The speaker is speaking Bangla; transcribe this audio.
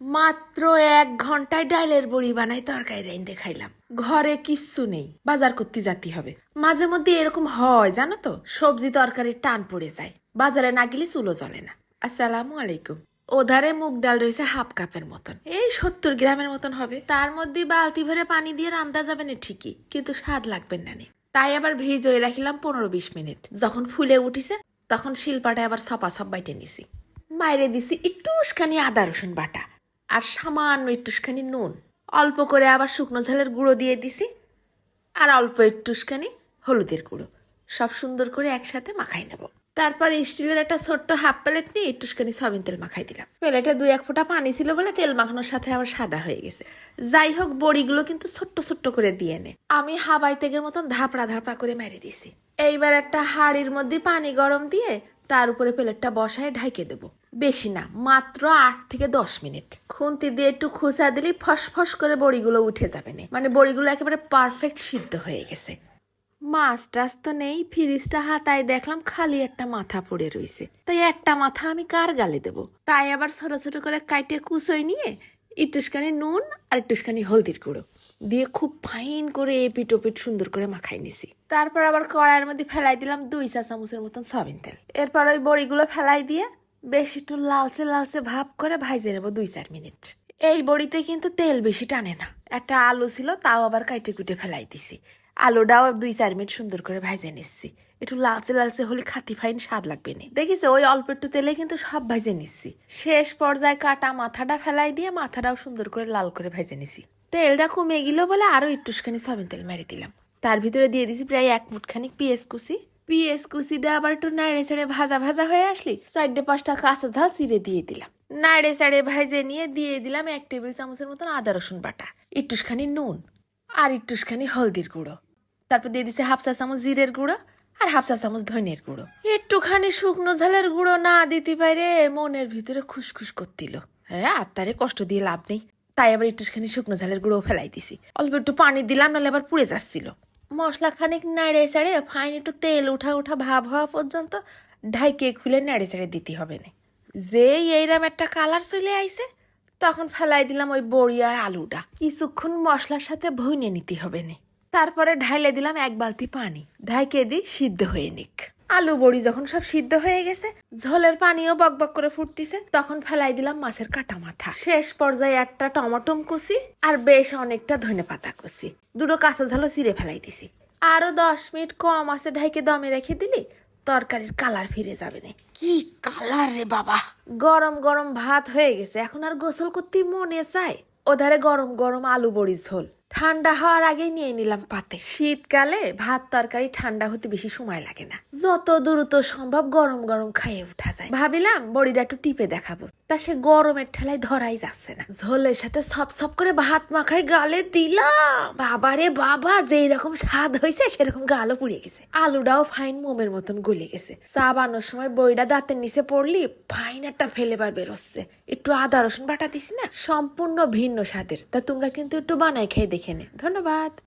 মাত্র 1 ঘন্টায় ডালের বড়ি বানাই তরকারি রাইন্দে খাইলাম। ঘরে কিচ্ছু নেই, বাজার করতে যেতে হবে। মাঝে মধ্যে এরকম হয় জানো তো, সবজি তরকারির টান পড়ে যায়, বাজারে না গেলে চুলো জ্বলে না। আসসালামু আলাইকুম। ওধারে মুগ ডাল রয়েছে 1/2 কাপের মতন, এই 70 গ্রামের মতন হবে। তার মধ্যে বালতি ভরে পানি দিয়ে রান্না যাবে না ঠিকই, কিন্তু স্বাদ লাগবে না। তাই আবার ভিজিয়ে রাখিলাম 15-20 মিনিট। যখন ফুলে উঠিছে তখন শিলপাটায় আবার ছপা ছপ বাইটে নিছি। মাইরে দিছি একটুখানি আদা রসুন বাটা আর সামান্য একটুখানি নুন, অল্প করে আবার শুকনো ঝালের গুঁড়ো দিয়ে দিছি, আর অল্প একটুখানি হলুদের গুঁড়ো। সব সুন্দর করে একসাথে মাখাই নেব। তারপর স্টিলের একটা ছোট্ট 1/2 প্লেট নিয়ে একটুখানি সয়াবিন তেল মাখাই দিলাম। প্লেটে 2-1 ফোঁটা পানি ছিল বলে তেল মাখানোর সাথে আবার সাদা হয়ে গেছে। যাই হোক, বড়িগুলো কিন্তু ছোট্ট ছোট্ট করে দিয়ে নে। আমি হাবাই তেগের মতন ধাপড়া ধাপড়া করে মেরে দিছি। এইবার একটা হাঁড়ির মধ্যে পানি গরম দিয়ে তার উপরে প্লেটটা বসায় ঢাইকে দেবো। বেশি না, মাত্র 8 থেকে 10 মিনিট। খুন্তি দিয়ে একটু খুঁচা দিলেই ফসফস করে বড়িগুলো উঠে যাবে না, মানে বড়িগুলো একেবারে পারফেক্ট সিদ্ধ হয়ে গেছে। মাছ টাছ তো নেই, ফ্রিজটা হাতায় দেখলাম খালি একটা মাথা পড়ে রইছে। তাই একটা মাথা আমি কার গালে দেবো? তাই আবার ছোট ছোট করে কাইটে কুচোই নিয়ে একটুখানি নুন আর একটুখানি হলদির গুঁড়ো দিয়ে খুব ফাইন করে এপিট ওপিট সুন্দর করে মাখাই নিছি। তারপর আবার কড়াইয়ের মধ্যে ফেলাই দিলাম 2 চা চামচের মতন সয়াবিন তেল। এরপর ওই বড়িগুলো ফেলাই দিয়ে বেশ একটু লালচে লালচে ভাব করে ভাইজে নেবো 2-4 মিনিট। এই বড়িতে কিন্তু তেল বেশি টানে না। একটা আলু ছিল, তাও আবার কাইটে কুটে ফেলাই দিছি। আলুটাও 2-4 মিনিট সুন্দর করে ভাইজে নিচ্ছি। একটু লালচে লালচে হলে খাতি ফাইন স্বাদ লাগবে না। দেখিস ওই অল্প একটু তেলে কিন্তু সব ভাইজে নিচ্ছি। শেষ পর্যায়ে কাটা মাথাটা ফেলাই দিয়ে মাথাটাও সুন্দর করে লাল করে ভাইজে নিছি। তেলটা কমে গেল বলে আরো একটুখানি সয়াবিন তেল মেরে দিলাম। তার ভিতরে দিয়ে দিছি প্রায় 1 মুঠখানি পেঁয়াজ কুচি। পেঁয়াজ কুচিটা আবার একটু নাড়ে চাড়ে ভাজা ভাজা হয়ে আসলি 4-5টা কাঁচা ঝাল চিড়ে দিয়ে দিলাম। নাড়ে চাড়ে ভাইজে নিয়ে দিয়ে দিলাম 1 টেবিল চামচের মতন আদা রসুন বাটা, একটুখানি নুন আর একটুখানি হলদির গুঁড়ো। তারপর দিয়ে দিছে 1/2 চা চামচ জিরের গুঁড়ো আর 1/2 চা চামচ ধনিয়ার গুঁড়ো। একটুখানি শুকনো ঝালের গুঁড়ো না দিতে পারে মনের ভিতরে খুশখুশ করতিল। হ্যাঁ, আত্মারে কষ্ট দিয়ে লাভ নেই, তাই আবার একটুখানি শুকনো ঝালের গুঁড়ো ফেলাই দিছি। অল্প একটু পানি দিলাম, নাহলে আবার পুড়ে যাচ্ছিল। মশলা খানিক নাড়ে চাড়ে ফাইন একটু তেল উঠা উঠা ভাব হওয়া পর্যন্ত ঢাইকে খুলে নাড়ে চাড়ে দিতে হবে না। যেই এইরকম একটা কালার চলে আইছে তখন ফেলাই দিলাম ওই বড়ি আর আলুটা। কিছুক্ষণ মশলার সাথে ভুনে নিতে হবে না। তারপরে ঢাইলে দিলাম 1 বালতি পানি, ঢাইকে দিই সিদ্ধ হয়ে নিক। আলু বড়ি যখন সব সিদ্ধ হয়ে গেছে, ঝোলের পানিও বকবক করে ফুটতিছে, তখন ফেলাই দিলাম মাছের কাটা মাথা। শেষ পর্যায়ে একটা টমেটো কুচি আর বেশ অনেকটা ধনেপাতা কুচি, 2টো কাঁচা ঝালও চিড়ে ফেলাই দিছি। আরো 10 মিনিট কম আছে ঢাইকে দমে রেখে দিলি তরকারির কালার ফিরে যাবে না। কি কালার রে বাবা! গরম গরম ভাত হয়ে গেছে, এখন আর গোসল করতে মনে চায়। ওধারে গরম গরম আলু বড়ি ঝোল ঠান্ডা হওয়ার আগেই নিয়ে নিলাম পাতে। শীতকালে ভাত তরকারি ঠান্ডা হতে বেশি সময় লাগে না, যত দ্রুত সম্ভব গরম গরম খাইয়ে উঠা যায়। ভাবিলাম বড়িটা একটু টিপে দেখাবো, তা সে গরমের ঠেলায় ধরাই যাচ্ছে না। ঝোলের সাথে সপ সপ করে ভাত মাখাই গালে দিলাম। বাবারে বাবা, যেই রকম স্বাদ হয়েছে সেরকম গালও পুড়ে গেছে। আলুটাও ফাইন মোমের মতন গলে গেছে। চা বানানোর সময় বড়িটা দাঁতের নিচে পড়লি ফাইন একটা ফ্লেভার বেরোচ্ছে। একটু আদা রসুন বাটা দিছি না, সম্পূর্ণ ভিন্ন স্বাদের। তা তোমরা কিন্তু একটু বানাই খেয়ে দেখে নে। ধন্যবাদ।